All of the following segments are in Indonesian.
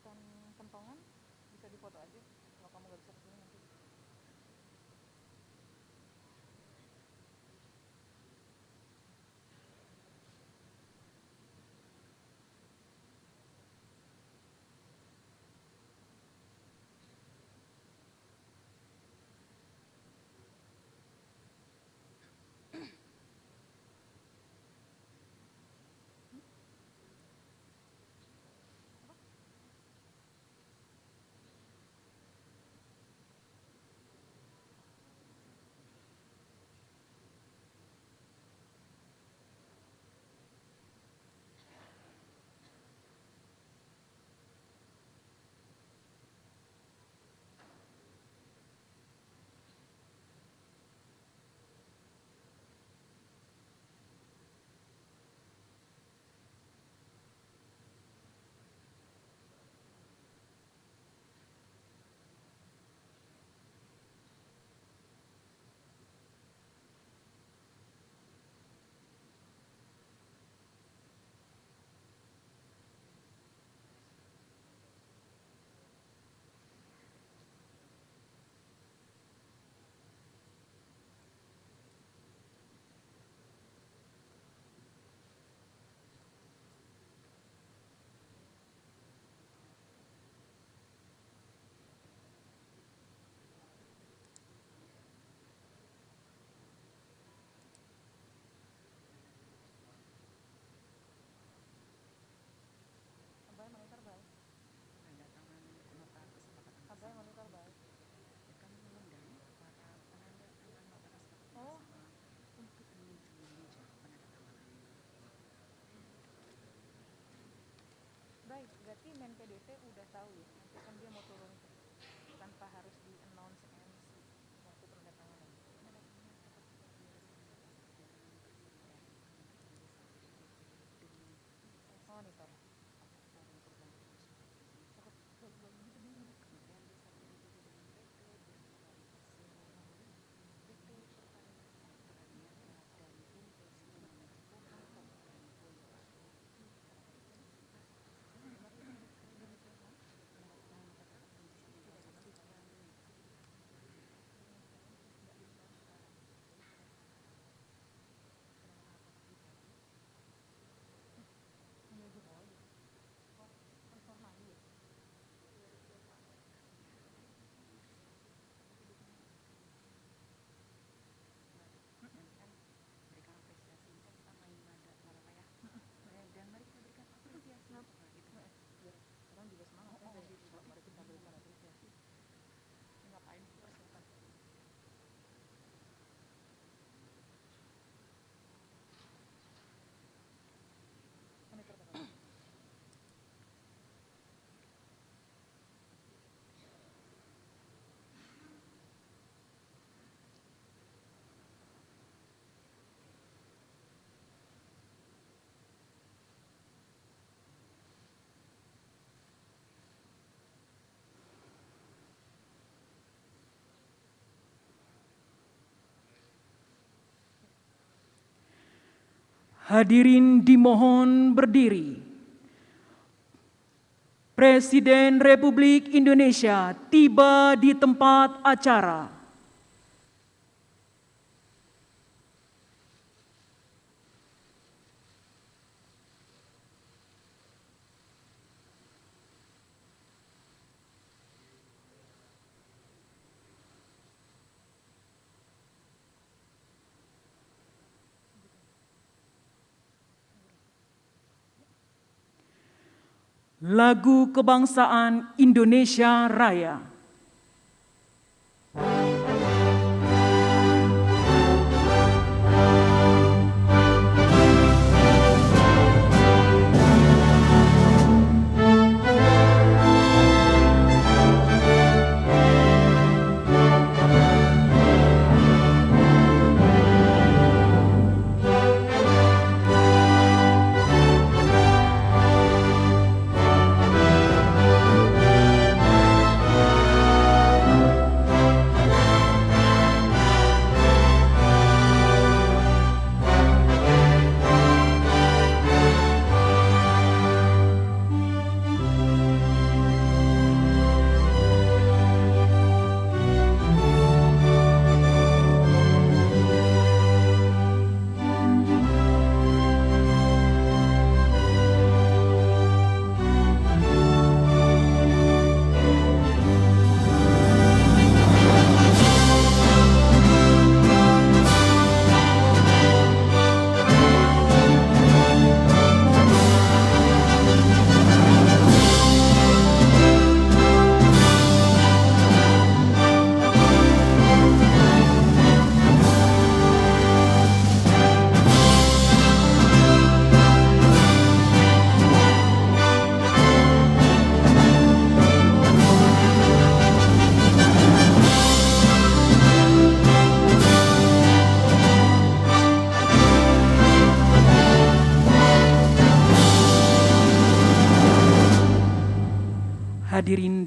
jurusan kentongan bisa difoto aja kalau kamu gak bisa kesini nanti. Abai monitor baik. Tanda tangan nota kesepakatan Abai bersama. monitor baik. Kami mengundang para penanda tangan nota kesepakatan Oh. bersama untuk menuju meja penandatanganan. Baik, berarti Men PDT udah tahu ya, nanti kan dia mau turun tanpa harus di announce MC waktu penandatanganan. Penandatanganan dapat dilaksanakan seperti yang tersedia di Kementerian Desa PDDP dengan Monitor. forum perbaikan sosial Gitu dulu. Kementerian Desa PDDP dengan PT Berkualitas PT Pertanian Niaga dan Bumdes Penanganan Pohon Kabupaten Boyolali. Penandatanganan nota kesepakatan bisa dilaksanakan Menuju hall. Oh, kan formal ya. kan berikan apresiasi kan kita main nada nggak apa-apa ya. Dan mari kita berikan apresiasi gitu. Biar orang juga semangat kan dari situ. Mari kita berikan apresiasi. Ngapain persiapan? Monitor berapa? Hadirin dimohon berdiri. Presiden Republik Indonesia tiba di tempat acara. Lagu Kebangsaan Indonesia Raya.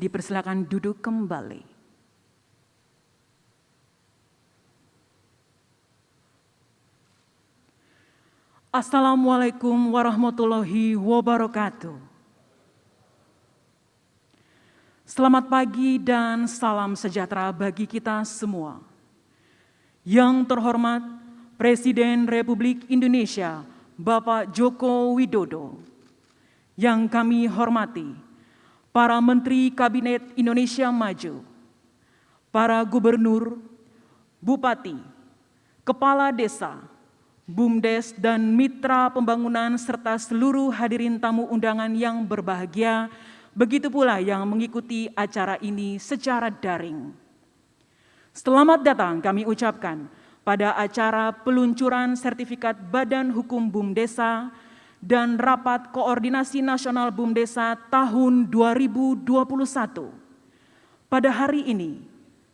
dipersilakan duduk kembali. Assalamualaikum warahmatullahi wabarakatuh. Selamat pagi dan salam sejahtera bagi kita semua. Yang terhormat Presiden Republik Indonesia, Bapak Joko Widodo. Yang kami hormati para Menteri Kabinet Indonesia Maju, para Gubernur, Bupati, Kepala Desa, BUMDes dan mitra pembangunan serta seluruh hadirin tamu undangan yang berbahagia, begitu pula yang mengikuti acara ini secara daring. Selamat datang kami ucapkan pada acara peluncuran sertifikat Badan Hukum BUMDesa dan Rapat Koordinasi Nasional BUMDesa tahun 2021. Pada hari ini,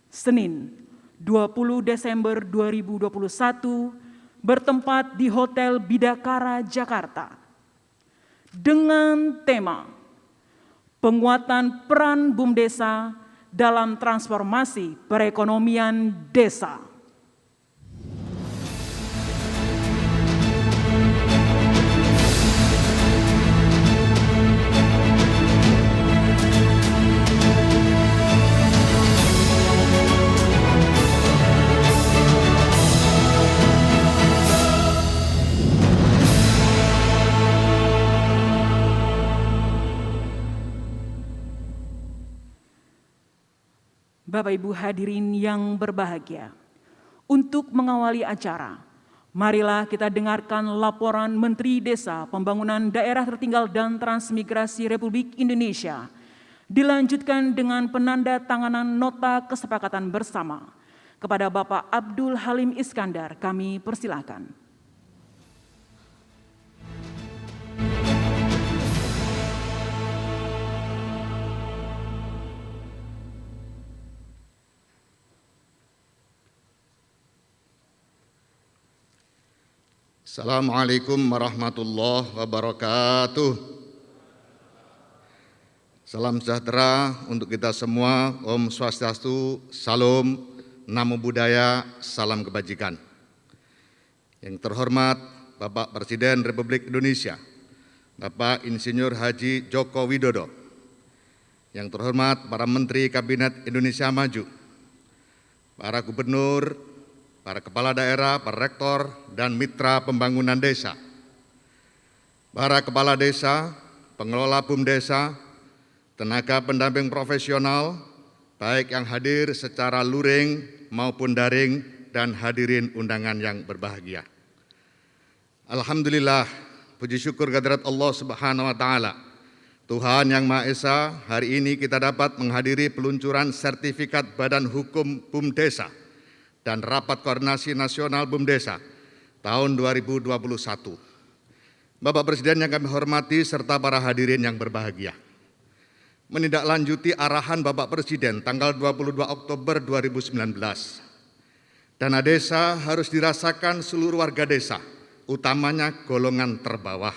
Senin 20 Desember 2021, bertempat di Hotel Bidakara, Jakarta, dengan tema penguatan peran BUMDesa dalam transformasi perekonomian desa. Bapak Ibu hadirin yang berbahagia, untuk mengawali acara, marilah kita dengarkan laporan Menteri Desa, Pembangunan Daerah Tertinggal dan Transmigrasi Republik Indonesia, dilanjutkan dengan penandatanganan nota kesepakatan bersama. Kepada Bapak Abdul Halim Iskandar, kami persilakan. Assalamualaikum warahmatullahi wabarakatuh. Salam sejahtera untuk kita semua. Om Swastiastu, Salam, Namo Buddhaya, salam kebajikan. Yang terhormat Bapak Presiden Republik Indonesia, Bapak Insinyur Haji Joko Widodo. Yang terhormat para Menteri Kabinet Indonesia Maju, para Gubernur, para kepala daerah, para rektor, dan mitra pembangunan desa, para kepala desa, pengelola BUMDesa, tenaga pendamping profesional, baik yang hadir secara luring maupun daring, dan hadirin undangan yang berbahagia. Alhamdulillah, puji syukur kehadirat Allah Subhanahu wa Ta'ala, Tuhan Yang Maha Esa. Hari ini kita dapat menghadiri peluncuran sertifikat Badan Hukum BUMDesa dan Rapat Koordinasi Nasional BUMDesa tahun 2021. Bapak Presiden yang kami hormati serta para hadirin yang berbahagia. Menindaklanjuti arahan Bapak Presiden tanggal 22 Oktober 2019. Dana desa harus dirasakan seluruh warga desa, utamanya golongan terbawah.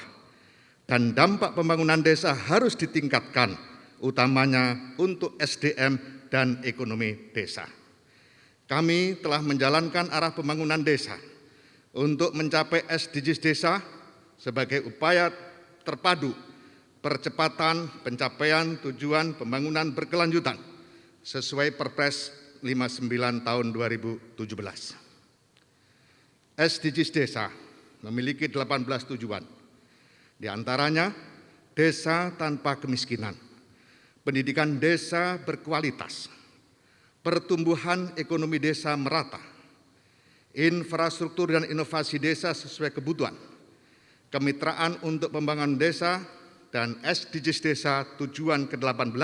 Dan dampak pembangunan desa harus ditingkatkan, utamanya untuk SDM dan ekonomi desa. Kami telah menjalankan arah pembangunan desa untuk mencapai SDGs desa sebagai upaya terpadu percepatan pencapaian tujuan pembangunan berkelanjutan sesuai Perpres 59 tahun 2017. SDGs desa memiliki 18 tujuan, di antaranya desa tanpa kemiskinan, pendidikan desa berkualitas, pertumbuhan ekonomi desa merata, infrastruktur dan inovasi desa sesuai kebutuhan, kemitraan untuk pembangunan desa, dan SDGs desa tujuan ke-18,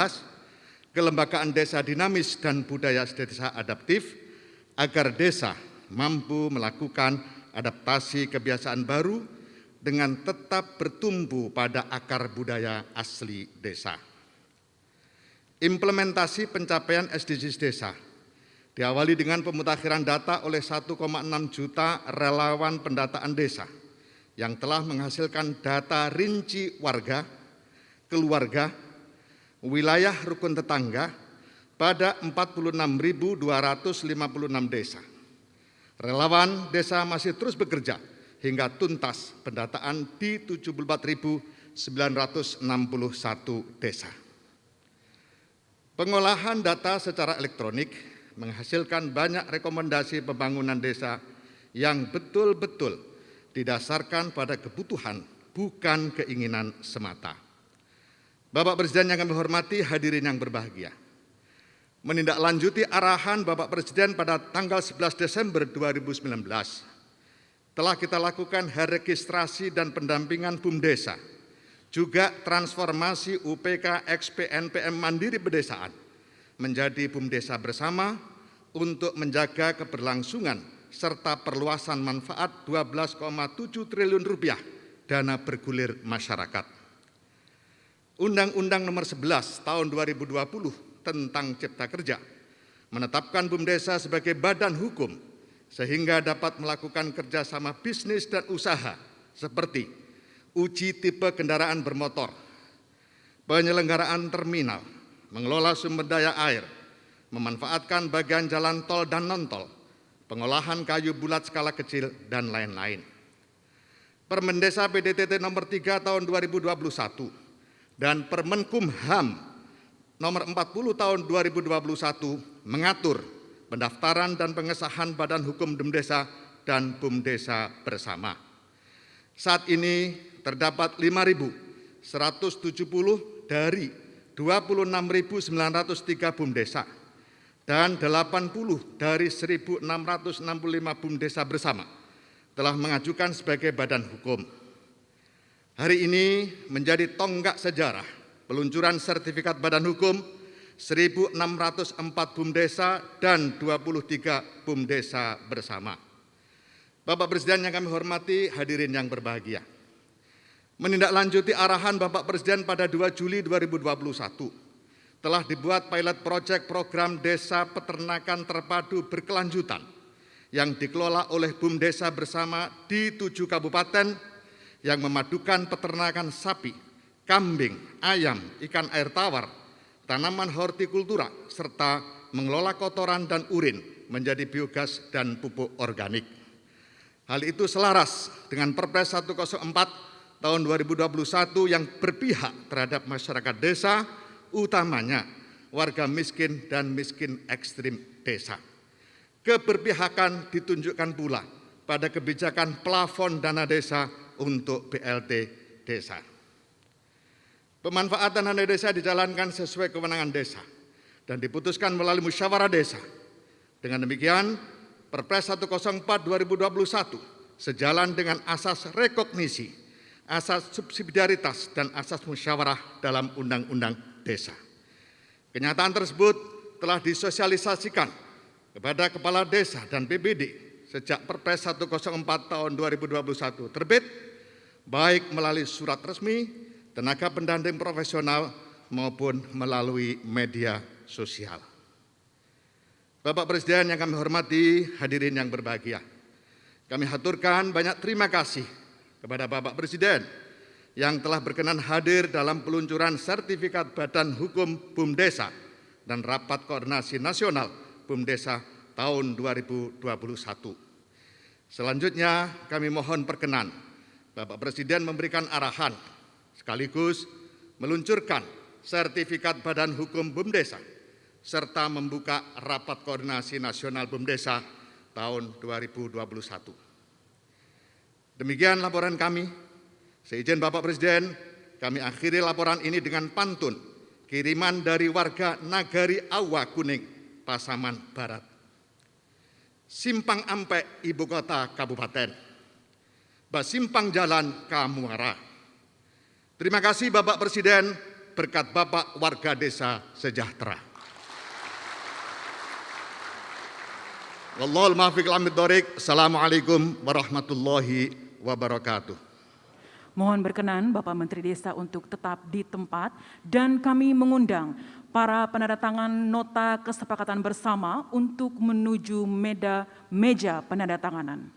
kelembagaan desa dinamis dan budaya desa adaptif, agar desa mampu melakukan adaptasi kebiasaan baru dengan tetap bertumbuh pada akar budaya asli desa. Implementasi pencapaian SDGs desa diawali dengan pemutakhiran data oleh 1,6 juta relawan pendataan desa yang telah menghasilkan data rinci warga, keluarga, wilayah rukun tetangga pada 46.256 desa. Relawan desa masih terus bekerja hingga tuntas pendataan di 74.961 desa. Pengolahan data secara elektronik menghasilkan banyak rekomendasi pembangunan desa yang betul-betul didasarkan pada kebutuhan, bukan keinginan semata. Bapak Presiden yang kami hormati, hadirin yang berbahagia. Menindaklanjuti arahan Bapak Presiden pada tanggal 11 Desember 2019, telah kita lakukan registrasi dan pendampingan BUMDesa, juga transformasi UPK XPNPM Mandiri Pedesaan menjadi BUMDesa bersama untuk menjaga keberlangsungan serta perluasan manfaat 12,7 triliun rupiah dana bergulir masyarakat. Undang-Undang Nomor 11 Tahun 2020 tentang Cipta Kerja menetapkan BUMDesa sebagai badan hukum sehingga dapat melakukan kerjasama bisnis dan usaha seperti uji tipe kendaraan bermotor, penyelenggaraan terminal, mengelola sumber daya air, memanfaatkan bagian jalan tol dan non-tol, pengolahan kayu bulat skala kecil, dan lain-lain. Permen Desa PDTT Nomor 3 Tahun 2021 dan Permenkumham Nomor 40 Tahun 2021 mengatur pendaftaran dan pengesahan Badan Hukum BUMDesa dan BUMDesa bersama. Saat ini terdapat 5.170 dari 26.903 BUMDesa dan 80 dari 1.665 BUMDesa bersama telah mengajukan sebagai badan hukum. Hari ini menjadi tonggak sejarah peluncuran sertifikat badan hukum 1.604 BUMDesa dan 23 BUMDesa bersama. Bapak Presiden yang kami hormati, hadirin yang berbahagia. Menindaklanjuti arahan Bapak Presiden pada 2 Juli 2021, telah dibuat pilot project program Desa Peternakan Terpadu Berkelanjutan yang dikelola oleh BUMDesa bersama di 7 kabupaten yang memadukan peternakan sapi, kambing, ayam, ikan air tawar, tanaman hortikultura, serta mengelola kotoran dan urin menjadi biogas dan pupuk organik. Hal itu selaras dengan Perpres 104 tahun 2021 yang berpihak terhadap masyarakat desa, utamanya warga miskin dan miskin ekstrim desa. Keberpihakan ditunjukkan pula pada kebijakan plafon dana desa untuk BLT desa. Pemanfaatan dana desa dijalankan sesuai kewenangan desa dan diputuskan melalui musyawarah desa. Dengan demikian, Perpres 104 2021 sejalan dengan asas rekognisi, asas subsidiaritas, dan asas musyawarah dalam Undang-Undang Desa. Kenyataan tersebut telah disosialisasikan kepada Kepala Desa dan PBD sejak Perpres 104 tahun 2021 terbit, baik melalui surat resmi, tenaga pendamping profesional, maupun melalui media sosial. Bapak Presiden yang kami hormati, hadirin yang berbahagia, kami haturkan banyak terima kasih kepada Bapak Presiden yang telah berkenan hadir dalam peluncuran sertifikat Badan Hukum BUMDesa dan Rapat Koordinasi Nasional BUMDesa tahun 2021. Selanjutnya kami mohon perkenan Bapak Presiden memberikan arahan sekaligus meluncurkan sertifikat Badan Hukum BUMDesa serta membuka Rapat Koordinasi Nasional BUMDesa tahun 2021. Demikian laporan kami. Seizin Bapak Presiden, kami akhiri laporan ini dengan pantun kiriman dari warga Nagari Awa Kuning, Pasaman Barat. Simpang Ampek, Ibu Kota Kabupaten, Basimpang Jalan Kamuara. Terima kasih Bapak Presiden, berkat Bapak warga desa sejahtera. Wallahul muwaffiq ila aqwamit thoriq. Assalamualaikum warahmatullahi wabarakatuh. Mohon berkenan Bapak Menteri Desa untuk tetap di tempat dan kami mengundang para penandatangan nota kesepakatan bersama untuk menuju meja penandatanganan.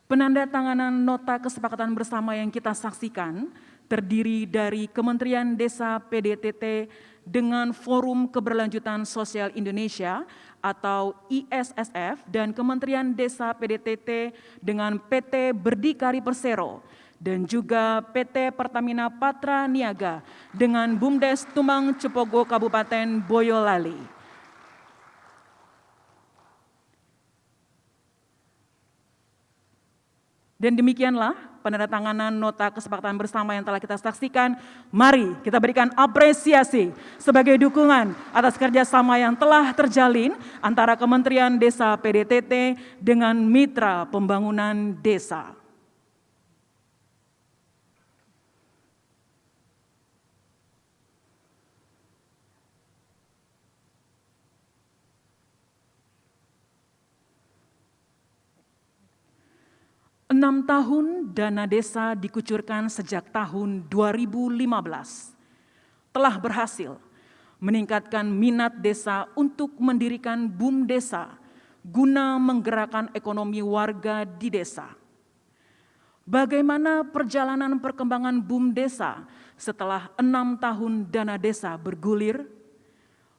Penandatanganan nota kesepakatan bersama yang kita saksikan terdiri dari Kementerian Desa PDTT dengan Forum Keberlanjutan Sosial Indonesia atau ISSF dan Kementerian Desa PDTT dengan PT Berdikari Persero dan juga PT Pertamina Patra Niaga dengan BUMDes Tumang Cepogo Kabupaten Boyolali. Dan demikianlah penandatanganan nota kesepakatan bersama yang telah kita saksikan. Mari kita berikan apresiasi sebagai dukungan atas kerjasama yang telah terjalin antara Kementerian Desa PDTT dengan Mitra Pembangunan Desa. 6 tahun dana desa dikucurkan sejak tahun 2015 telah berhasil meningkatkan minat desa untuk mendirikan BUM Desa guna menggerakkan ekonomi warga di desa. Bagaimana perjalanan perkembangan BUM Desa setelah 6 tahun dana desa bergulir?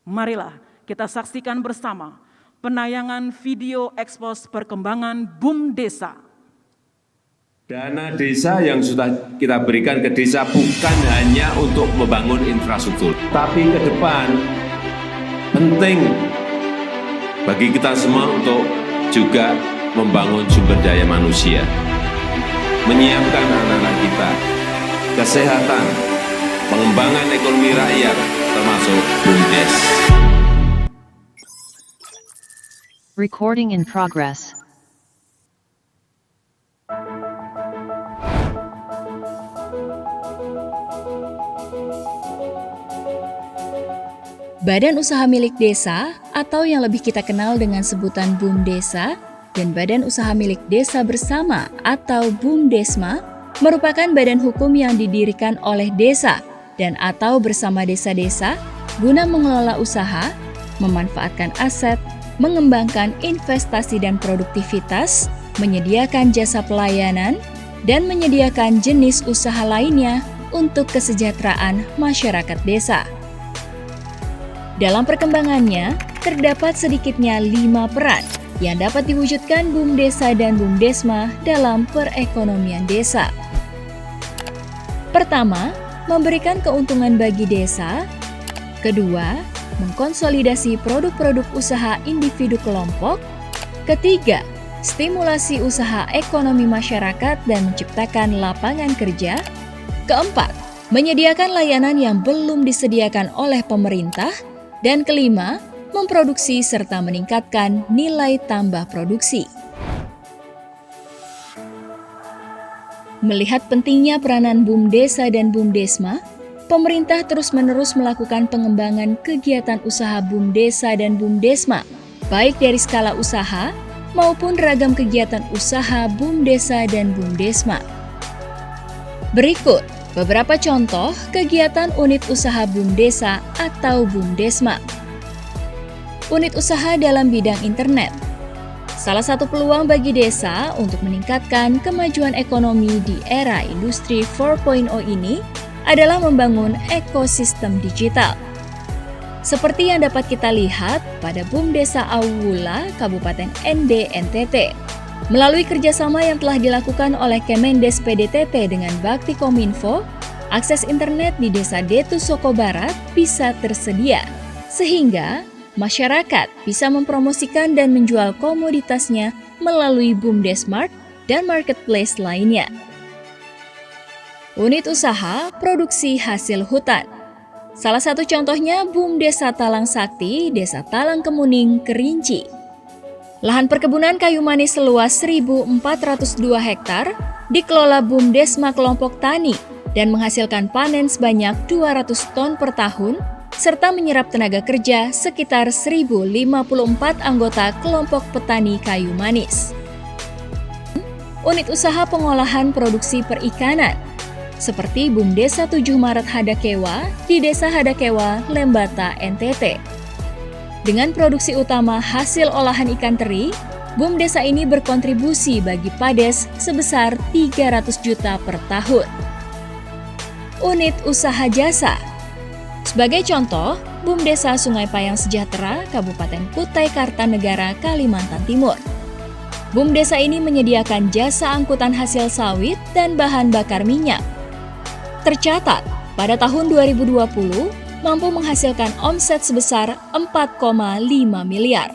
Marilah kita saksikan bersama penayangan video ekspos perkembangan BUM Desa. Dana desa yang sudah kita berikan ke desa bukan hanya untuk membangun infrastruktur, tapi ke depan penting bagi kita semua untuk juga membangun sumber daya manusia, menyiapkan anak-anak kita, kesehatan, pengembangan ekonomi rakyat, termasuk BUMDes. Recording in progress. Badan Usaha Milik Desa atau yang lebih kita kenal dengan sebutan BUM Desa dan Badan Usaha Milik Desa Bersama atau BUMDesma merupakan badan hukum yang didirikan oleh desa dan atau bersama desa-desa guna mengelola usaha, memanfaatkan aset, mengembangkan investasi dan produktivitas, menyediakan jasa pelayanan, dan menyediakan jenis usaha lainnya untuk kesejahteraan masyarakat desa. Dalam perkembangannya, terdapat sedikitnya 5 peran yang dapat diwujudkan BUM Desa dan BUMDesma dalam perekonomian desa. Pertama, memberikan keuntungan bagi desa. Kedua, mengkonsolidasi produk-produk usaha individu kelompok. Ketiga, stimulasi usaha ekonomi masyarakat dan menciptakan lapangan kerja. Keempat, menyediakan layanan yang belum disediakan oleh pemerintah. Dan kelima, memproduksi serta meningkatkan nilai tambah produksi. Melihat pentingnya peranan BUM Desa dan BUMDesma, pemerintah terus-menerus melakukan pengembangan kegiatan usaha BUM Desa dan BUMDesma, baik dari skala usaha maupun ragam kegiatan usaha BUM Desa dan BUMDesma. Berikut beberapa contoh kegiatan unit usaha BUM Desa atau BUMDesma. Unit usaha dalam bidang internet. Salah satu peluang bagi desa untuk meningkatkan kemajuan ekonomi di era industri 4.0 ini adalah membangun ekosistem digital. Seperti yang dapat kita lihat pada BUM Desa Awula, Kabupaten ND, NTT. Melalui kerjasama yang telah dilakukan oleh Kemendes PDTT dengan Bakti Kominfo, akses internet di Desa Detu Soko Barat bisa tersedia, sehingga masyarakat bisa mempromosikan dan menjual komoditasnya melalui BUMDesmart dan marketplace lainnya. Unit usaha produksi hasil hutan. Salah satu contohnya BUM Desa Talang Sakti, Desa Talang Kemuning, Kerinci. Lahan perkebunan kayu manis seluas 1.402 hektar dikelola BUMDesma kelompok tani dan menghasilkan panen sebanyak 200 ton per tahun serta menyerap tenaga kerja sekitar 1.054 anggota kelompok petani kayu manis. Unit usaha pengolahan produksi perikanan seperti BUM Desa 7 Maret Hadakewa di Desa Hadakewa, Lembata, NTT. Dengan produksi utama hasil olahan ikan teri, BUM Desa ini berkontribusi bagi PADES sebesar 300 juta per tahun. Unit Usaha Jasa. Sebagai contoh, BUM Desa Sungai Payang Sejahtera, Kabupaten Kutai Kartanegara, Kalimantan Timur. BUM Desa ini menyediakan jasa angkutan hasil sawit dan bahan bakar minyak. Tercatat, pada tahun 2020, mampu menghasilkan omset sebesar 4,5 miliar.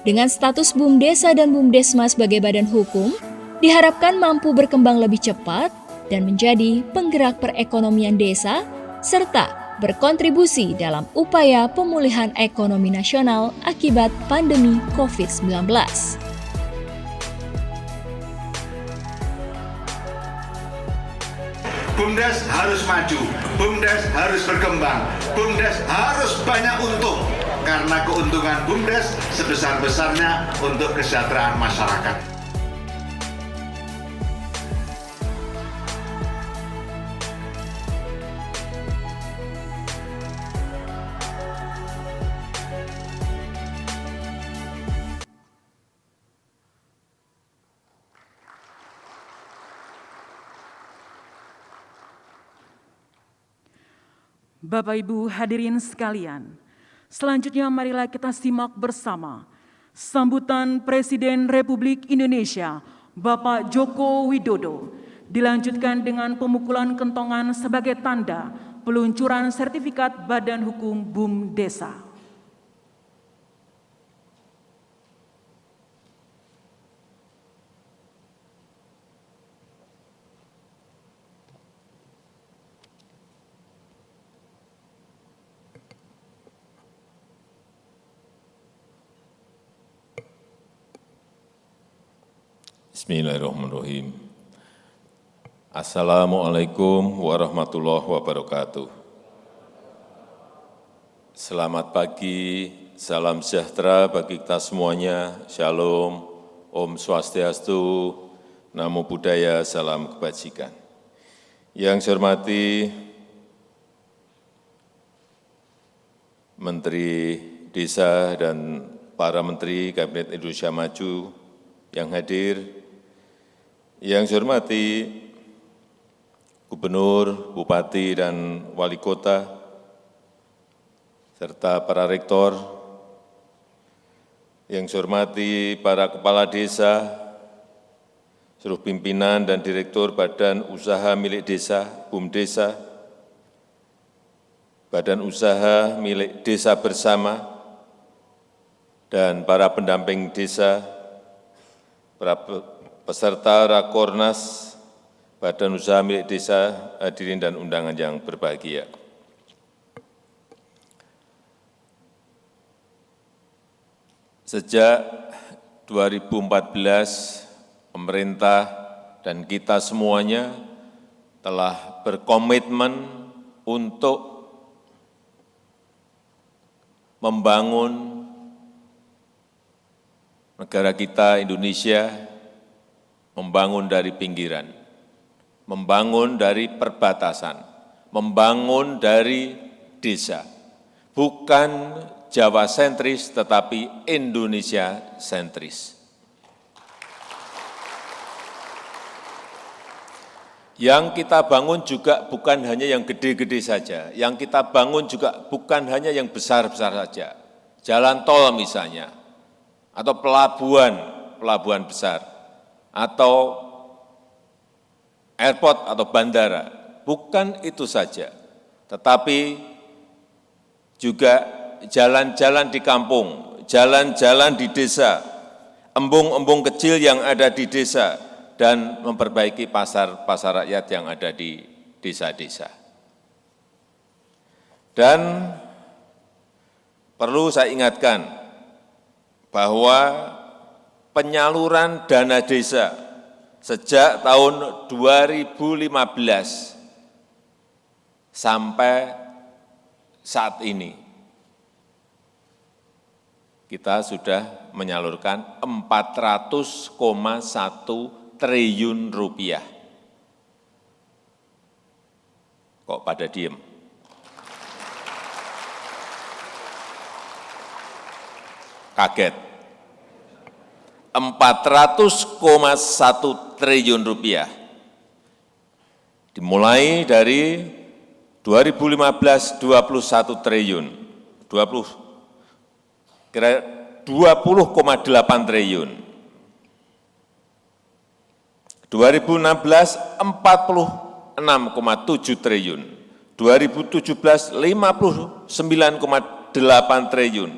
Dengan status BUM Desa dan BUM Desma sebagai badan hukum, diharapkan mampu berkembang lebih cepat dan menjadi penggerak perekonomian desa, serta berkontribusi dalam upaya pemulihan ekonomi nasional akibat pandemi COVID-19. BUMDes harus maju, BUMDes harus berkembang, BUMDes harus banyak untung, karena keuntungan BUMDes sebesar-besarnya untuk kesejahteraan masyarakat. Bapak Ibu hadirin sekalian, selanjutnya marilah kita simak bersama sambutan Presiden Republik Indonesia Bapak Joko Widodo, dilanjutkan dengan pemukulan kentongan sebagai tanda peluncuran sertifikat Badan Hukum BUM Desa. Bismillahirrahmanirrahim. Assalamualaikum warahmatullahi wabarakatuh. Selamat pagi, salam sejahtera bagi kita semuanya. Shalom, Om Swastiastu, Namo Buddhaya, salam kebajikan. Yang saya hormati Menteri Desa dan para Menteri Kabinet Indonesia Maju yang hadir, yang saya hormati Gubernur, Bupati, dan Wali Kota, serta para rektor, yang saya hormati para kepala desa, seluruh pimpinan dan direktur Badan Usaha Milik Desa, BUM Desa, Badan Usaha Milik Desa Bersama, dan para pendamping desa, para peserta Rakornas Badan Usaha Milik Desa, hadirin dan undangan yang berbahagia. Sejak 2014, pemerintah dan kita semuanya telah berkomitmen untuk membangun negara kita, Indonesia, membangun dari pinggiran, membangun dari perbatasan, membangun dari desa. Bukan Jawa sentris, tetapi Indonesia sentris. Yang kita bangun juga bukan hanya yang gede-gede saja, yang kita bangun juga bukan hanya yang besar-besar saja. Jalan tol misalnya, atau pelabuhan besar, atau airport atau bandara, bukan itu saja, tetapi juga jalan-jalan di kampung, jalan-jalan di desa, embung-embung kecil yang ada di desa, dan memperbaiki pasar-pasar rakyat yang ada di desa-desa. Dan perlu saya ingatkan bahwa penyaluran dana desa sejak tahun 2015 sampai saat ini, kita sudah menyalurkan 400,1 triliun rupiah. Kok pada diem? Kaget. 400,1 triliun rupiah. Dimulai dari 2015 21 triliun, 20,8 triliun. 2016 46,7 triliun, 2017 59,8 triliun,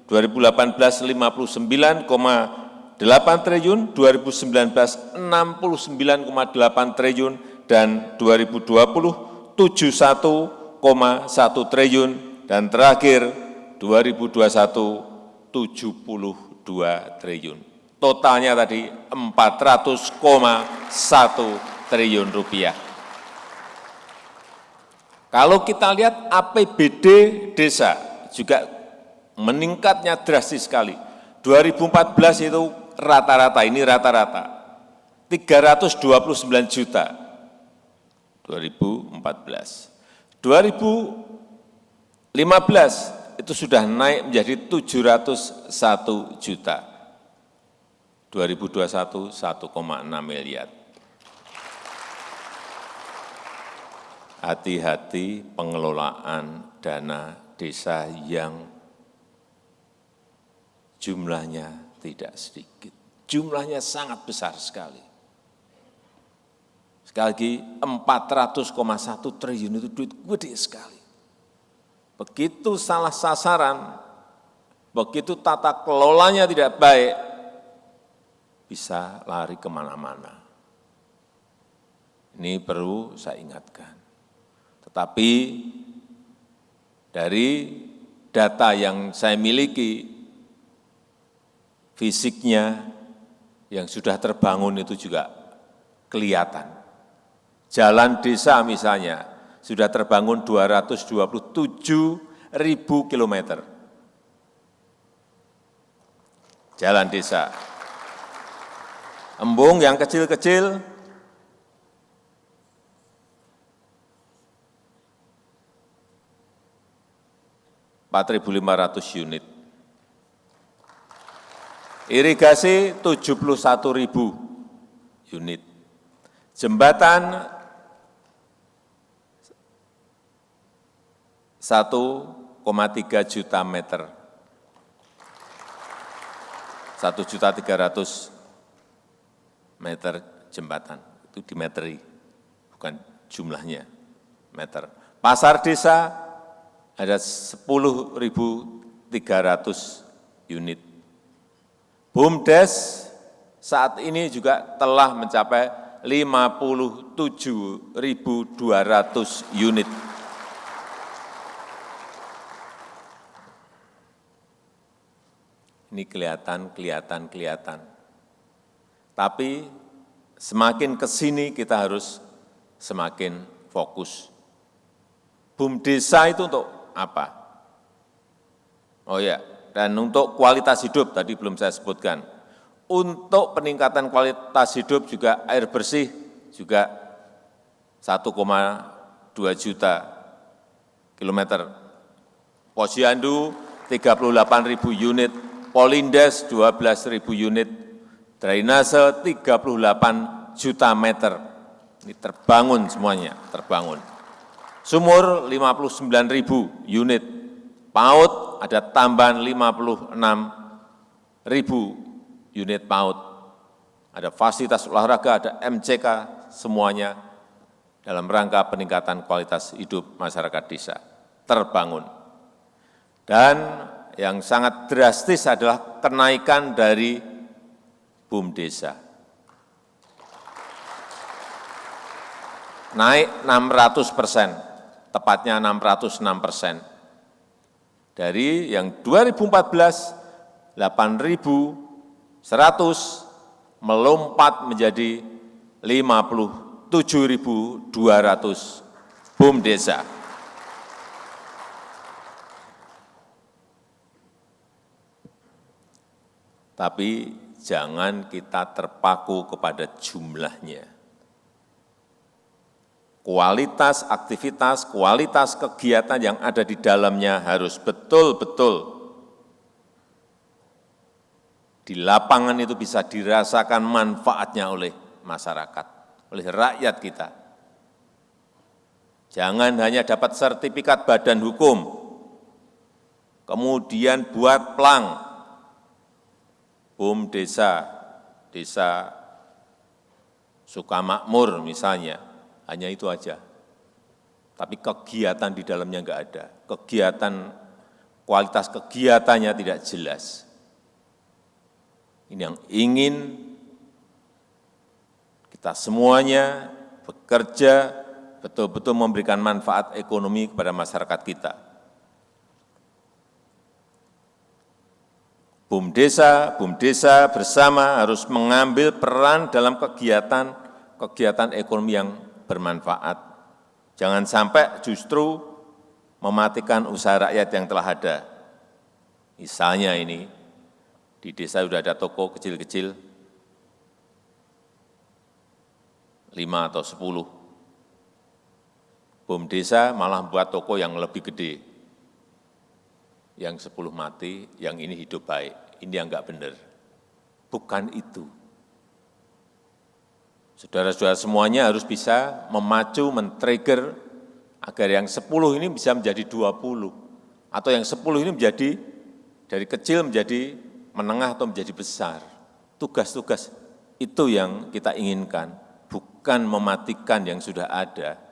2018 59,8 triliun, 2019 69,8 triliun, dan 2020 71,1 triliun, dan terakhir 2021 72 triliun. Totalnya tadi 400,1 triliun rupiah. Kalau kita lihat APBD desa juga meningkatnya drastis sekali. 2014 itu rata-rata, ini rata-rata 329 juta 2014. 2015 itu sudah naik menjadi 701 juta. 2021 1,6 miliar. Hati-hati pengelolaan dana desa yang jumlahnya tidak sedikit. Jumlahnya sangat besar sekali. Sekali lagi 400,1 triliun itu duit gede sekali. Begitu salah sasaran, begitu tata kelolanya tidak baik, bisa lari kemana-mana. Ini perlu saya ingatkan. Tetapi dari data yang saya miliki, fisiknya yang sudah terbangun itu juga kelihatan. Jalan desa misalnya sudah terbangun 227.000 kilometer. Jalan desa. Embung yang kecil-kecil 4.500 unit. Irigasi 71.000 unit. Jembatan 1,3 juta meter. 1.300.000 meter jembatan. Itu dimeteri, bukan jumlahnya meter. Pasar desa ada 10.300 unit. BUMDes saat ini juga telah mencapai 57.200 unit. Ini kelihatan. Tapi semakin ke sini kita harus semakin fokus. BUMDesa itu untuk apa? Oh ya, dan untuk kualitas hidup tadi belum saya sebutkan. Untuk peningkatan kualitas hidup juga air bersih juga 1,2 juta kilometer. Posyandu 38.000 unit, Polindes 12.000 unit, drainase 38 juta meter. Ini terbangun semuanya, terbangun. Sumur 59.000 unit, PAUD ada tambahan 56.000 unit PAUD. Ada fasilitas olahraga, ada MCK, semuanya dalam rangka peningkatan kualitas hidup masyarakat desa. Terbangun. Dan yang sangat drastis adalah kenaikan dari BUMDesa. Naik 600%, tepatnya 606%. Dari yang 2014, 8.100 melompat menjadi 57.200 BUMDesa. Tapi jangan kita terpaku kepada jumlahnya. Kualitas aktivitas, kualitas kegiatan yang ada di dalamnya harus betul-betul di lapangan itu bisa dirasakan manfaatnya oleh masyarakat, oleh rakyat kita. Jangan hanya dapat sertifikat badan hukum, kemudian buat plang, BUM desa, desa Sukamakmur misalnya, hanya itu aja. Tapi kegiatan di dalamnya enggak ada, kualitas kegiatannya tidak jelas. Ini yang ingin kita semuanya bekerja betul-betul memberikan manfaat ekonomi kepada masyarakat kita. BUM desa bersama harus mengambil peran dalam kegiatan ekonomi yang bermanfaat. Jangan sampai justru mematikan usaha rakyat yang telah ada. Misalnya ini, di desa sudah ada toko kecil-kecil, 5 atau 10. BUM desa malah buat toko yang lebih gede. Yang 10 mati, yang ini hidup baik. Ini yang enggak benar. Bukan itu. Saudara-saudara semuanya harus bisa memacu, men-trigger agar yang 10 ini bisa menjadi 20. Atau yang 10 ini menjadi dari kecil menjadi menengah atau menjadi besar. Tugas-tugas itu yang kita inginkan, bukan mematikan yang sudah ada.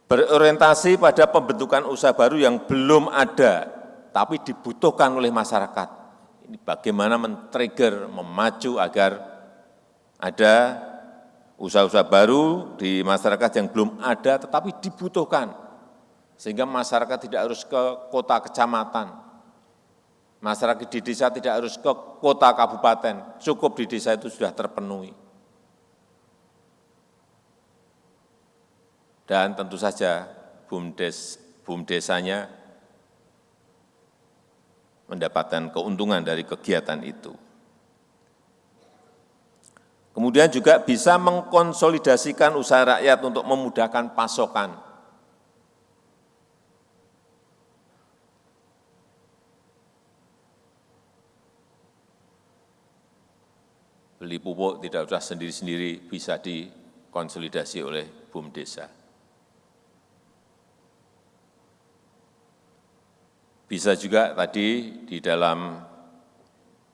Berorientasi pada pembentukan usaha baru yang belum ada, tapi dibutuhkan oleh masyarakat. Ini bagaimana men-trigger, memacu agar ada usaha-usaha baru di masyarakat yang belum ada, tetapi dibutuhkan. Sehingga masyarakat tidak harus ke kota kecamatan, masyarakat di desa tidak harus ke kota kabupaten, cukup di desa itu sudah terpenuhi. Dan tentu saja BUM desanya mendapatkan keuntungan dari kegiatan itu. Kemudian juga bisa mengkonsolidasikan usaha rakyat untuk memudahkan pasokan. Beli pupuk tidak usah sendiri-sendiri, bisa dikonsolidasi oleh BUM desa. Bisa juga tadi di dalam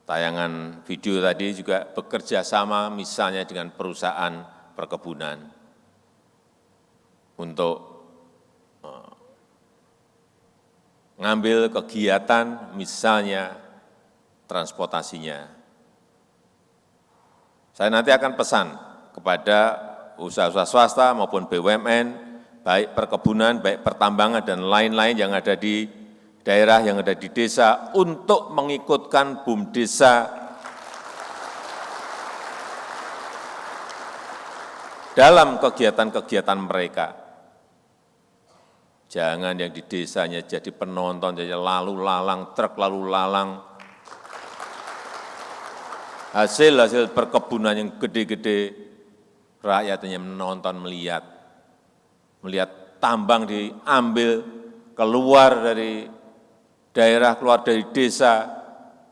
tayangan video tadi juga bekerja sama misalnya dengan perusahaan perkebunan untuk ngambil kegiatan misalnya transportasinya. Saya nanti akan pesan kepada usaha-usaha swasta maupun BUMN, baik perkebunan, baik pertambangan, dan lain-lain yang ada di daerah, yang ada di desa, untuk mengikutkan BUM desa dalam kegiatan-kegiatan mereka. Jangan yang di desanya jadi penonton, jadi lalu lalang, truk lalu lalang, hasil-hasil perkebunan yang gede-gede, rakyat hanya menonton, melihat tambang diambil, keluar dari daerah, keluar dari desa,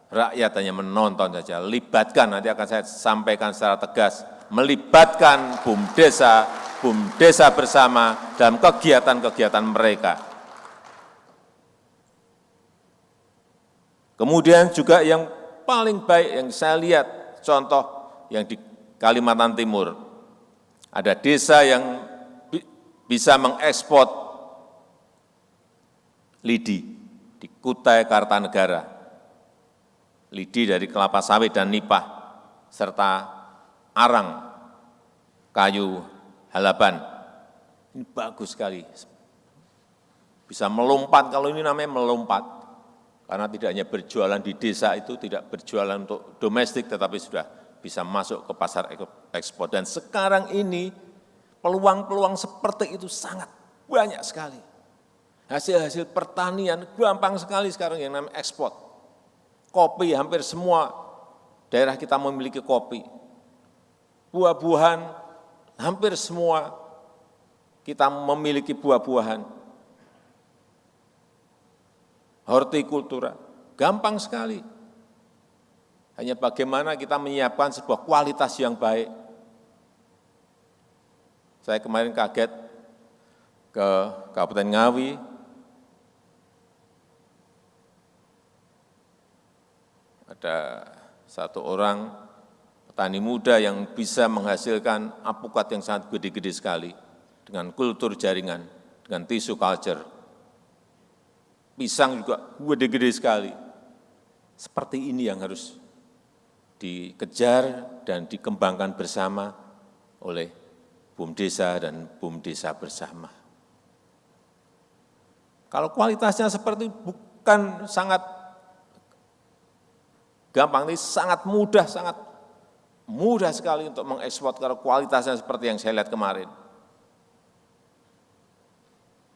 rakyat hanya menonton saja. Libatkan, nanti akan saya sampaikan secara tegas, melibatkan BUM desa bersama dalam kegiatan-kegiatan mereka. Kemudian juga yang paling baik yang saya lihat, contoh yang di Kalimantan Timur, ada desa yang bisa mengekspor lidi di Kutai Kartanegara, lidi dari kelapa sawit dan nipah, serta arang kayu halaban. Ini bagus sekali, bisa melompat, kalau ini namanya melompat, karena tidak hanya berjualan di desa itu, tidak berjualan untuk domestik, tetapi sudah bisa masuk ke pasar ekspor. Dan sekarang ini peluang-peluang seperti itu sangat banyak sekali. Hasil-hasil pertanian gampang sekali sekarang yang namanya ekspor. Kopi, hampir semua daerah kita memiliki kopi. Buah-buahan, hampir semua kita memiliki buah-buahan. hortikultura, gampang sekali. Hanya bagaimana kita menyiapkan sebuah kualitas yang baik. Saya kemarin kaget ke Kabupaten Ngawi, ada satu orang petani muda yang bisa menghasilkan alpukat yang sangat gede-gede sekali dengan kultur jaringan, dengan tisu culture. Pisang juga gede-gede sekali. Seperti ini yang harus dikejar dan dikembangkan bersama oleh BUMDesa dan BUMDesa bersama. Kalau kualitasnya seperti bukan sangat gampang, ini sangat mudah sekali untuk mengekspor kalau kualitasnya seperti yang saya lihat kemarin.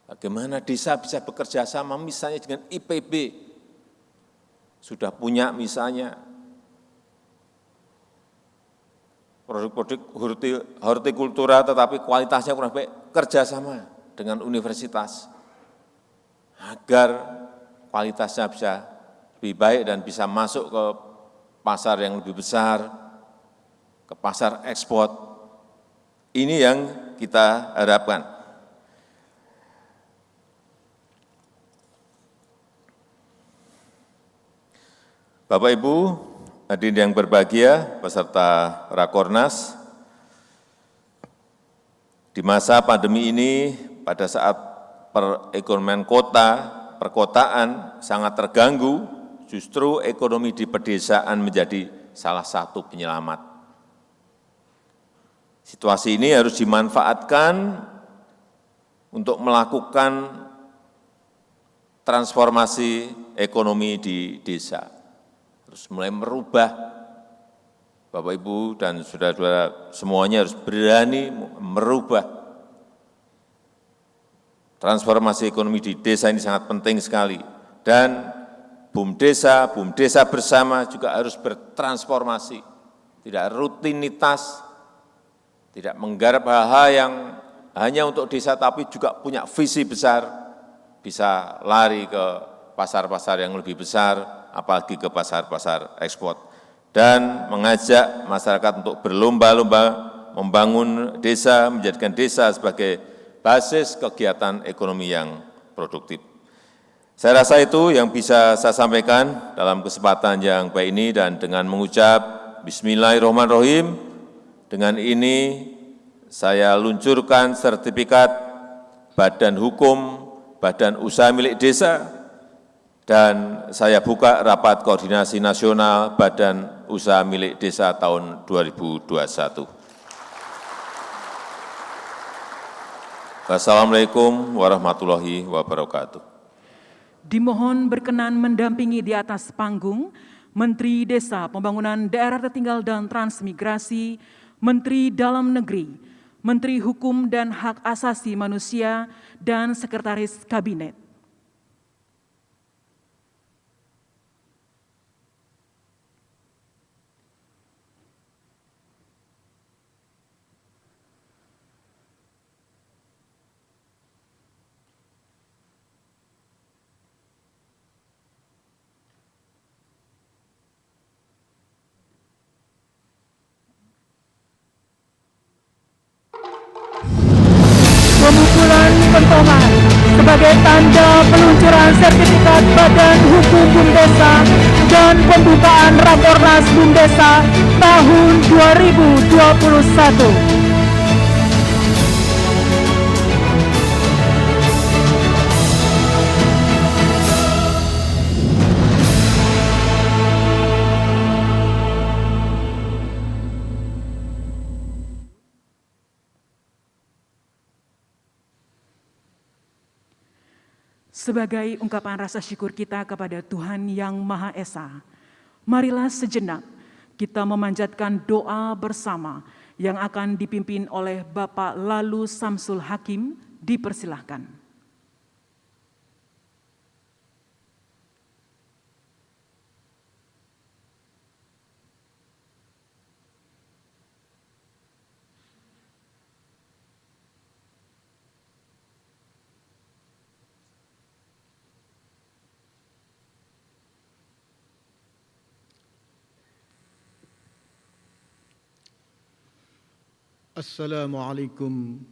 Bagaimana desa bisa bekerja sama misalnya dengan IPB, sudah punya misalnya produk-produk hortikultura tetapi kualitasnya kurang baik, kerjasama dengan universitas agar kualitasnya bisa lebih baik dan bisa masuk ke pasar yang lebih besar, ke pasar ekspor. Ini yang kita harapkan. Bapak Ibu, hadirin yang berbahagia, peserta Rakornas, di masa pandemi ini, pada saat perekonomian perkotaan sangat terganggu, justru ekonomi di pedesaan menjadi salah satu penyelamat. Situasi ini harus dimanfaatkan untuk melakukan transformasi ekonomi di desa. Harus mulai merubah, Bapak Ibu dan saudara-saudara semuanya harus berani merubah. Transformasi ekonomi di desa ini sangat penting sekali. Dan BUMDesa bersama juga harus bertransformasi. Tidak rutinitas, tidak menggarap hal-hal yang hanya untuk desa, tapi juga punya visi besar, bisa lari ke pasar-pasar yang lebih besar, apalagi ke pasar-pasar ekspor, dan mengajak masyarakat untuk berlomba-lomba membangun desa, menjadikan desa sebagai basis kegiatan ekonomi yang produktif. Saya rasa itu yang bisa saya sampaikan dalam kesempatan yang baik ini, dan dengan mengucap Bismillahirrahmanirrahim, dengan ini saya luncurkan sertifikat Badan Hukum Badan Usaha Milik Desa, dan saya buka rapat koordinasi nasional Badan Usaha Milik Desa tahun 2021. Wassalamualaikum warahmatullahi wabarakatuh. Dimohon berkenan mendampingi di atas panggung Menteri Desa, Pembangunan Daerah Tertinggal dan Transmigrasi, Menteri Dalam Negeri, Menteri Hukum dan Hak Asasi Manusia, dan Sekretaris Kabinet. Pemukulan pentongan sebagai tanda peluncuran sertifikat Badan Hukum BUMDesa dan pembukaan Rakornas BUMDesa tahun 2021. Sebagai ungkapan rasa syukur kita kepada Tuhan Yang Maha Esa, marilah sejenak kita memanjatkan doa bersama yang akan dipimpin oleh Bapak Lalu Samsul Hakim. Dipersilahkan. Assalamualaikum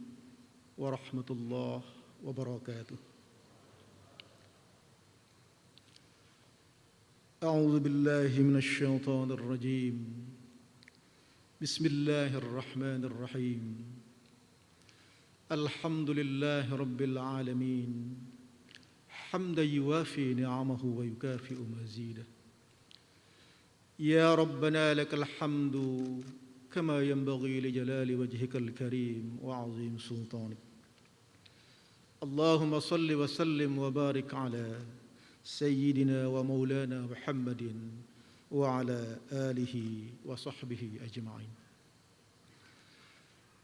warahmatullahi wabarakatuh. A'udzu billahi minasy syaithanir rajim. Bismillahirrahmanirrahim. Alhamdulillahi rabbil alamin. Hamdan yuwafi ni'amahu wa yukafi'u mazidah. Ya Rabbana lakal hamdu كما ينبغي لجلال وجهك الكريم وعظيم سلطانك. اللهم صل وسلم وبارك على سيدنا ومولانا محمد وعلى آله وصحبه أجمعين.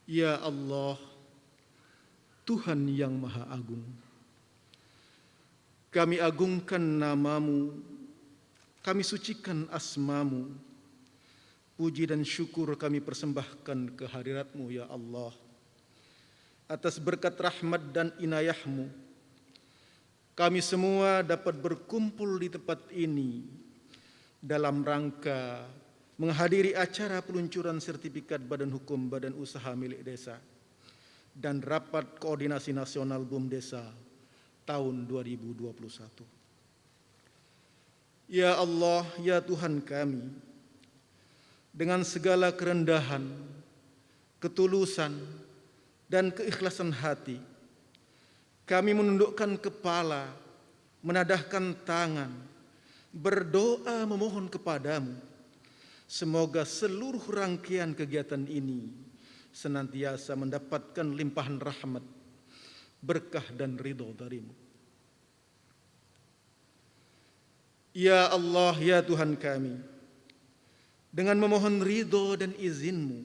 Ya Allah, Tuhan yang Maha Agung, kami agungkan nama-Mu, kami sucikan asma-Mu. Puji dan syukur kami persembahkan ke hadirat-Mu ya Allah. Atas berkat rahmat dan inayah-Mu, kami semua dapat berkumpul di tempat ini dalam rangka menghadiri acara peluncuran sertifikat Badan Hukum Badan Usaha Milik Desa dan Rapat Koordinasi Nasional BUMDesa tahun 2021. Ya Allah, ya Tuhan kami, dengan segala kerendahan, ketulusan, dan keikhlasan hati, kami menundukkan kepala, menadahkan tangan, berdoa memohon kepadamu, semoga seluruh rangkaian kegiatan ini senantiasa mendapatkan limpahan rahmat, berkah dan ridho darimu. Ya Allah, ya Tuhan kami, dengan memohon ridho dan izin-Mu,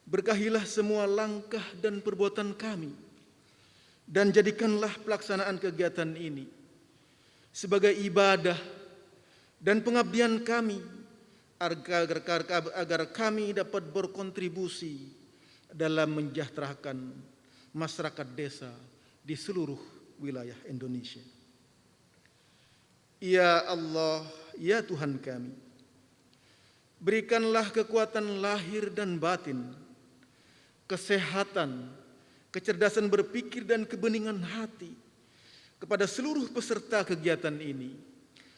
berkahilah semua langkah dan perbuatan kami, dan jadikanlah pelaksanaan kegiatan ini sebagai ibadah dan pengabdian kami, agar kami dapat berkontribusi dalam mensejahterakan masyarakat desa di seluruh wilayah Indonesia. Ya Allah, ya Tuhan kami, berikanlah kekuatan lahir dan batin, kesehatan, kecerdasan berpikir dan kebeningan hati kepada seluruh peserta kegiatan ini,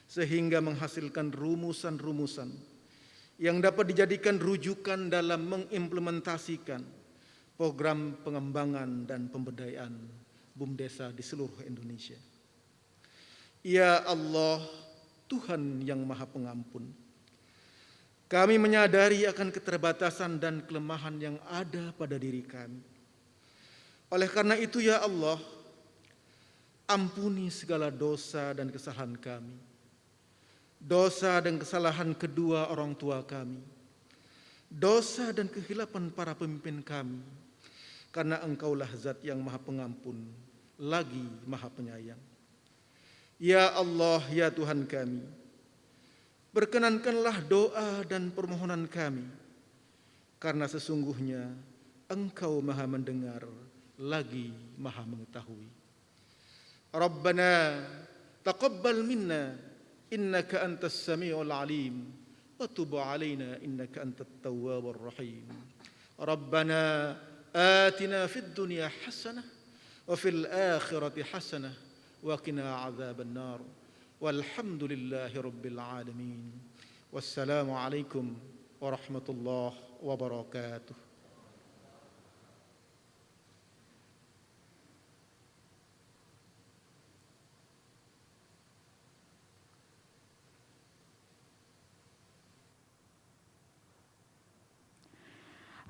sehingga menghasilkan rumusan-rumusan yang dapat dijadikan rujukan dalam mengimplementasikan program pengembangan dan pemberdayaan BUMDesa di seluruh Indonesia. Ya Allah, Tuhan yang Maha Pengampun, kami menyadari akan keterbatasan dan kelemahan yang ada pada diri kami. Oleh karena itu ya Allah, ampuni segala dosa dan kesalahan kami, dosa dan kesalahan kedua orang tua kami, dosa dan kehilapan para pemimpin kami, karena Engkaulah Zat yang Maha Pengampun, lagi Maha Penyayang. Ya Allah, ya Tuhan kami, berkenankanlah doa dan permohonan kami, karena sesungguhnya Engkau Maha Mendengar, lagi Maha Mengetahui. Rabbana taqabbal minna innaka antas sami'ul alim wa tub alaina innaka antat tawwabur rahim. Rabbana atina fid dunya hasanah wa fil akhirati hasanah wa qina adzaban nar. Walhamdulillahi rabbil alamin. Wassalamualaikum warahmatullahi wabarakatuh.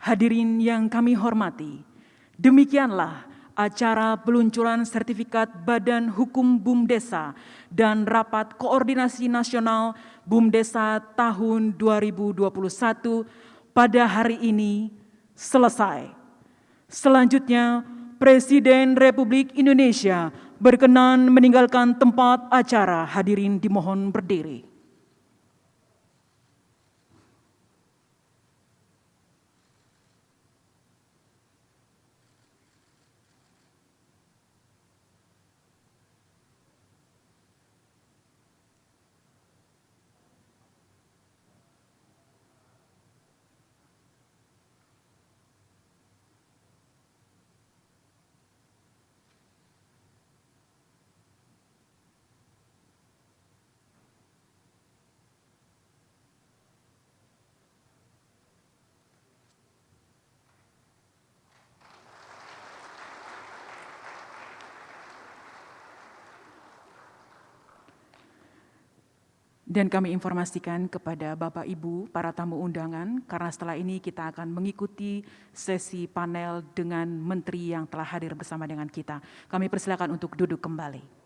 Hadirin yang kami hormati, demikianlah acara peluncuran sertifikat Badan Hukum BUMDesa dan Rapat Koordinasi Nasional BUMDesa tahun 2021 pada hari ini selesai. Selanjutnya, Presiden Republik Indonesia berkenan meninggalkan tempat acara. Hadirin dimohon berdiri. Dan kami informasikan kepada Bapak Ibu para tamu undangan, karena setelah ini kita akan mengikuti sesi panel dengan menteri yang telah hadir bersama dengan kita. Kami persilakan untuk duduk kembali.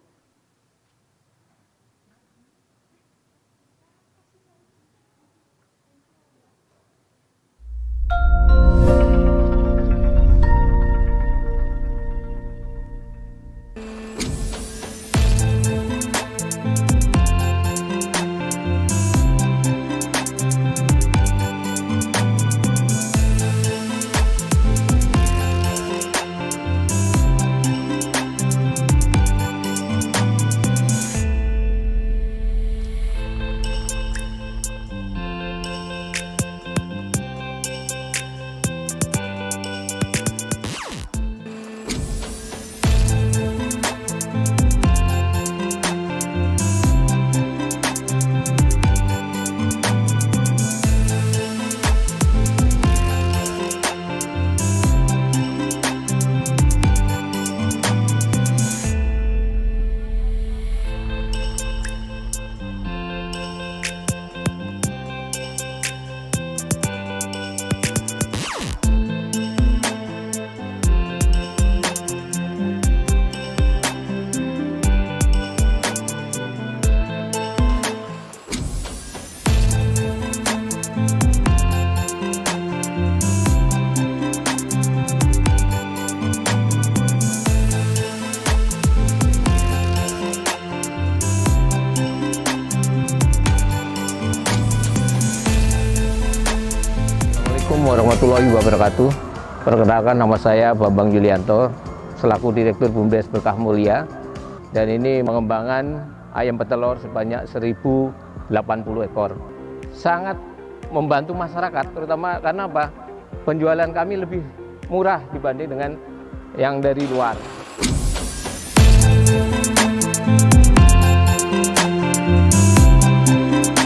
Warahmatullahi wabarakatuh. Perkenalkan, nama saya Bambang Yulianto, selaku Direktur BUMDes Berkah Mulia, dan ini pengembangan ayam petelur sebanyak 1080 ekor. Sangat membantu masyarakat, terutama karena apa? Penjualan kami lebih murah dibanding dengan yang dari luar.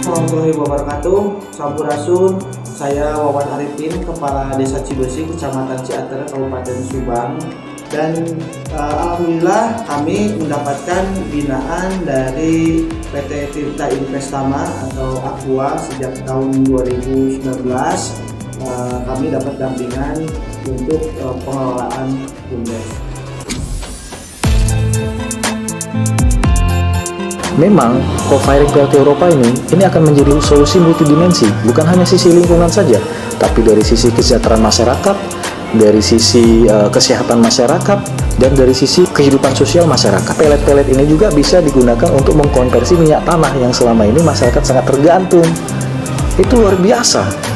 Warahmatullahi wabarakatuh. Sampurasun. Saya Wawan Arifin, Kepala Desa Cibesi, Kecamatan Ciater, Kabupaten Subang. Dan alhamdulillah kami mendapatkan binaan dari PT Tirta Investama atau Aqua sejak tahun 2019. Kami dapat dampingan untuk pengelolaan BUMDes. Memang, co-firing PLT Eropa ini akan menjadi solusi multidimensi, bukan hanya sisi lingkungan saja, tapi dari sisi kesejahteraan masyarakat, dari sisi kesehatan masyarakat, dan dari sisi kehidupan sosial masyarakat. Pelet-pelet ini juga bisa digunakan untuk mengkonversi minyak tanah yang selama ini masyarakat sangat tergantung. Itu luar biasa.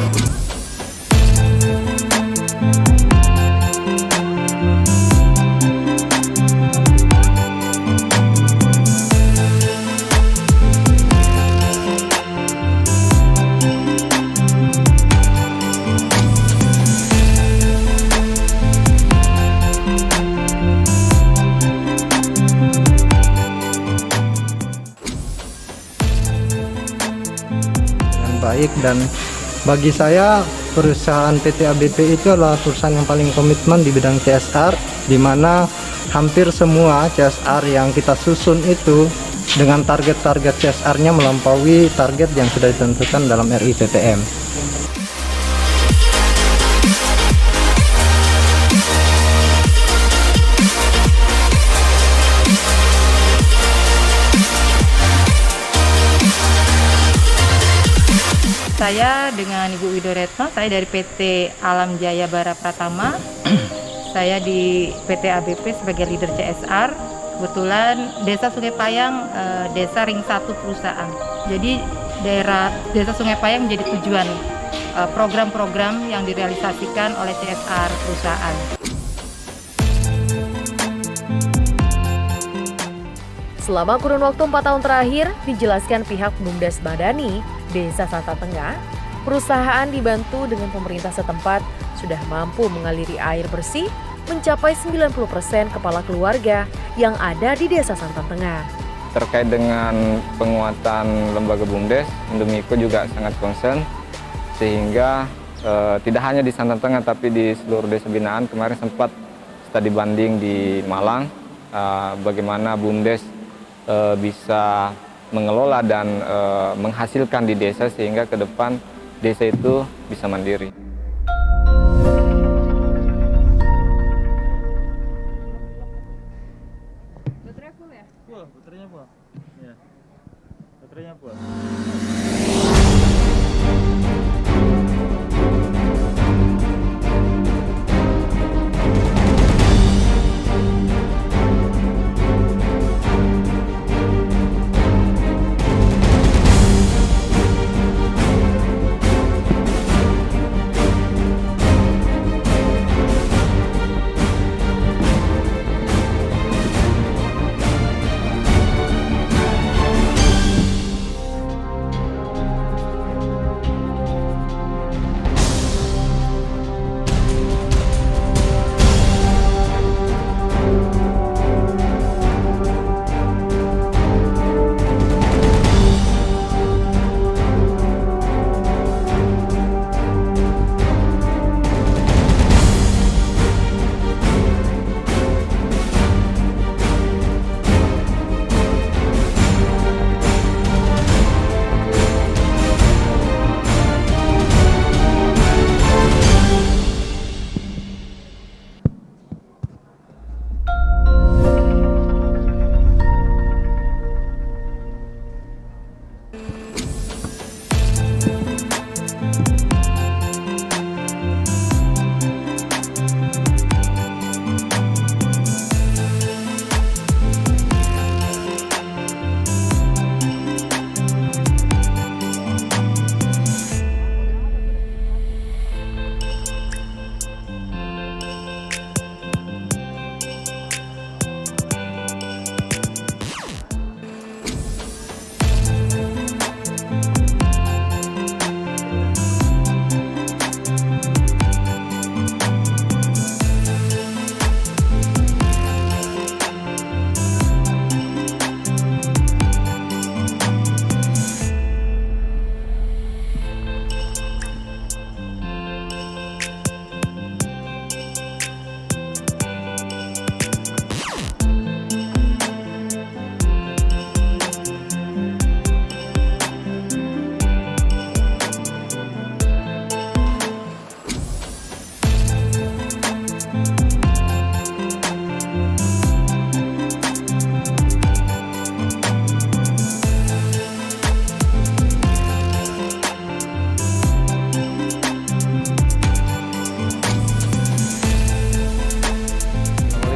Baik, dan bagi saya perusahaan PT ABP itu adalah perusahaan yang paling komitmen di bidang CSR, di mana hampir semua CSR yang kita susun itu dengan target-target CSR-nya melampaui target yang sudah ditentukan dalam RIPPM. Saya dengan Ibu Widoretno, saya dari PT Alam Jaya Bara Pratama. Saya di PT ABP sebagai leader CSR. Kebetulan Desa Sungai Payang, desa ring 1 perusahaan. Jadi daerah Desa Sungai Payang menjadi tujuan program-program yang direalisasikan oleh CSR perusahaan. Selama kurun waktu 4 tahun terakhir, dijelaskan pihak BUMDes Madani, Desa Santan Tengah, perusahaan dibantu dengan pemerintah setempat sudah mampu mengaliri air bersih mencapai 90% kepala keluarga yang ada di Desa Santan Tengah. Terkait dengan penguatan lembaga BUMDes, Indomico juga sangat concern, sehingga tidak hanya di Santan Tengah tapi di seluruh desa binaan. Kemarin sempat studi banding di Malang, bagaimana BUMDes bisa mengelola dan menghasilkan di desa sehingga ke depan desa itu bisa mandiri. Baterainya full ya? Full, baterainya full. Ya. Baterainya full.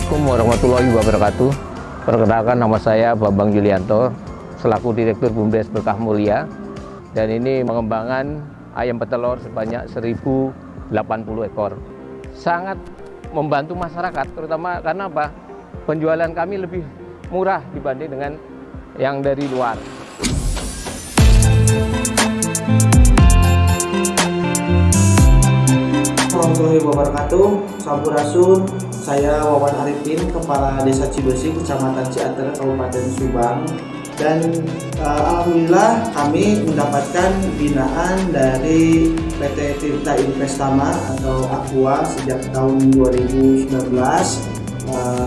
Assalamualaikum warahmatullahi wabarakatuh. Perkenalkan, nama saya Bambang Yulianto, selaku Direktur BUMDes Berkah Mulia, dan ini pengembangan ayam petelur sebanyak 1080 ekor. Sangat membantu masyarakat, terutama karena apa? Penjualan kami lebih murah dibanding dengan yang dari luar. Warahmatullahi wabarakatuh. Sampurasun. Saya Wawan Arifin, Kepala Desa Cibesi, Kecamatan Ciater, Kabupaten Subang. Dan alhamdulillah kami mendapatkan binaan dari PT Tirta Investama atau Aqua sejak tahun 2019.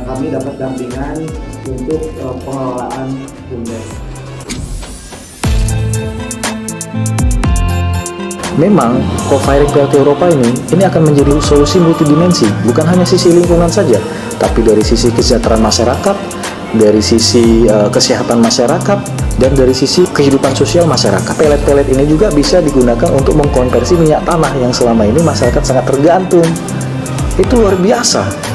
Kami dapat dampingan untuk pengelolaan BUMDes. Memang, co-firing PLT Eropa ini akan menjadi solusi multidimensi, bukan hanya sisi lingkungan saja, tapi dari sisi kesejahteraan masyarakat, dari sisi kesehatan masyarakat, dan dari sisi kehidupan sosial masyarakat. Pelet-pelet ini juga bisa digunakan untuk mengkonversi minyak tanah yang selama ini masyarakat sangat tergantung. Itu luar biasa.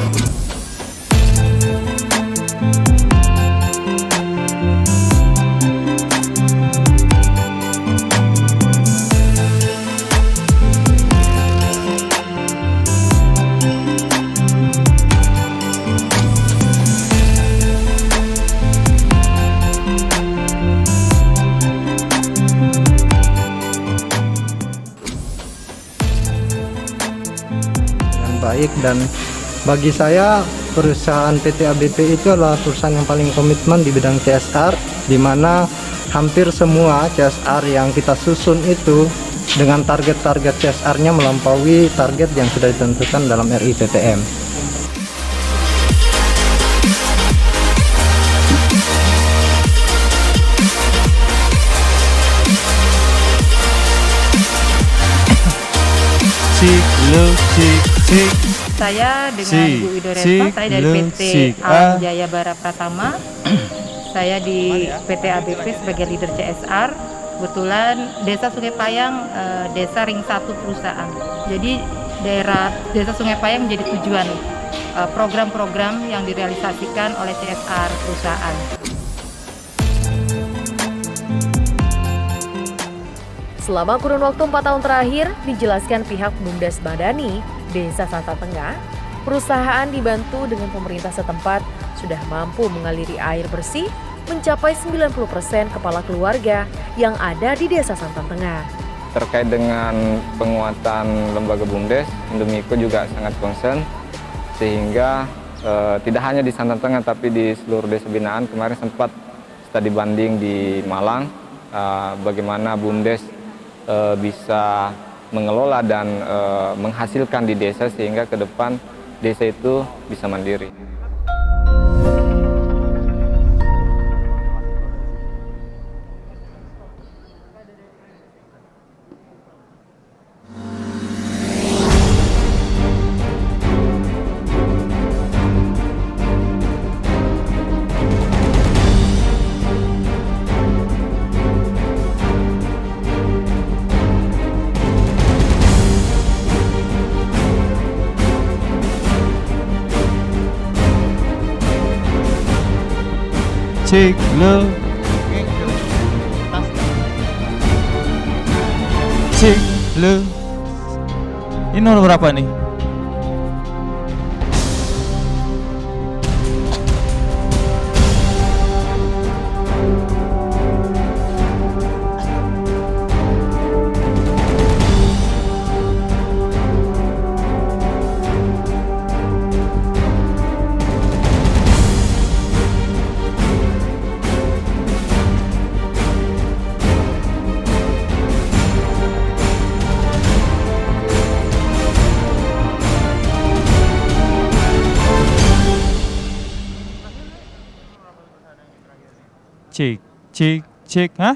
Baik, dan bagi saya perusahaan PT ABP itu adalah perusahaan yang paling komitmen di bidang CSR, di mana hampir semua CSR yang kita susun itu dengan target-target CSR-nya melampaui target yang sudah ditentukan dalam RIPPM. Saya dengan Ibu Widoretno, saya dari PT Alam Jaya Bara Pratama. Saya di PT ABP sebagai leader CSR. Kebetulan Desa Sungai Payang, desa ring 1 perusahaan. Jadi daerah Desa Sungai Payang menjadi tujuan program-program yang direalisasikan oleh CSR perusahaan. Selama kurun waktu 4 tahun terakhir, dijelaskan pihak BUMDes Madani, Desa Santan Tengah, perusahaan dibantu dengan pemerintah setempat sudah mampu mengaliri air bersih mencapai 90% kepala keluarga yang ada di Desa Santan Tengah. Terkait dengan penguatan lembaga BUMDes, Indomiko juga sangat concern, sehingga tidak hanya di Santan Tengah tapi di seluruh desa binaan. Kemarin sempat studi banding di Malang, bagaimana BUMDes bisa mengelola dan menghasilkan di desa sehingga ke depan desa itu bisa mandiri. Cek lo, cek lo. Ini nomor berapa nih? Cek, cek, cek, hah?